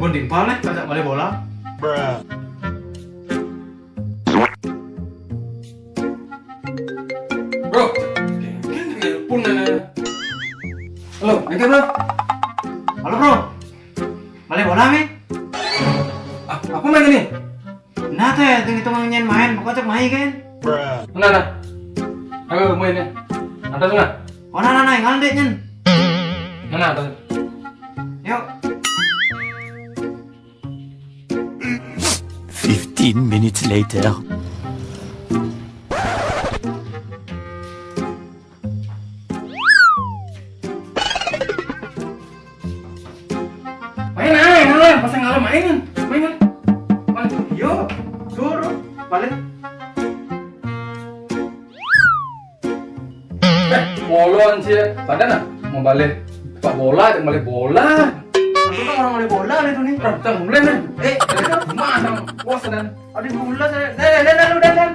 Pun timpal nih, kacak balik bola. Bro, kan telepon nana. Halo, angkat bro. Halo bro, balik bola mi? Apa main ini? Nah teh, tengah nyen main, pokoknya main kan? Mana? Ayo mainnya. Atas mana? Oh nah, ngalan deh nyen. Mana atas? Yuk. 15 minutes later. Main, pasang ngalah main. Main. Yuk, suruh balik. Molon sih. Badan mau balik. Pak bola, jangan balik bola. Aku kan orang balik bola itu nih. Jangan mulai nih. Mana? Bos dan. Ada bola saya. Dan.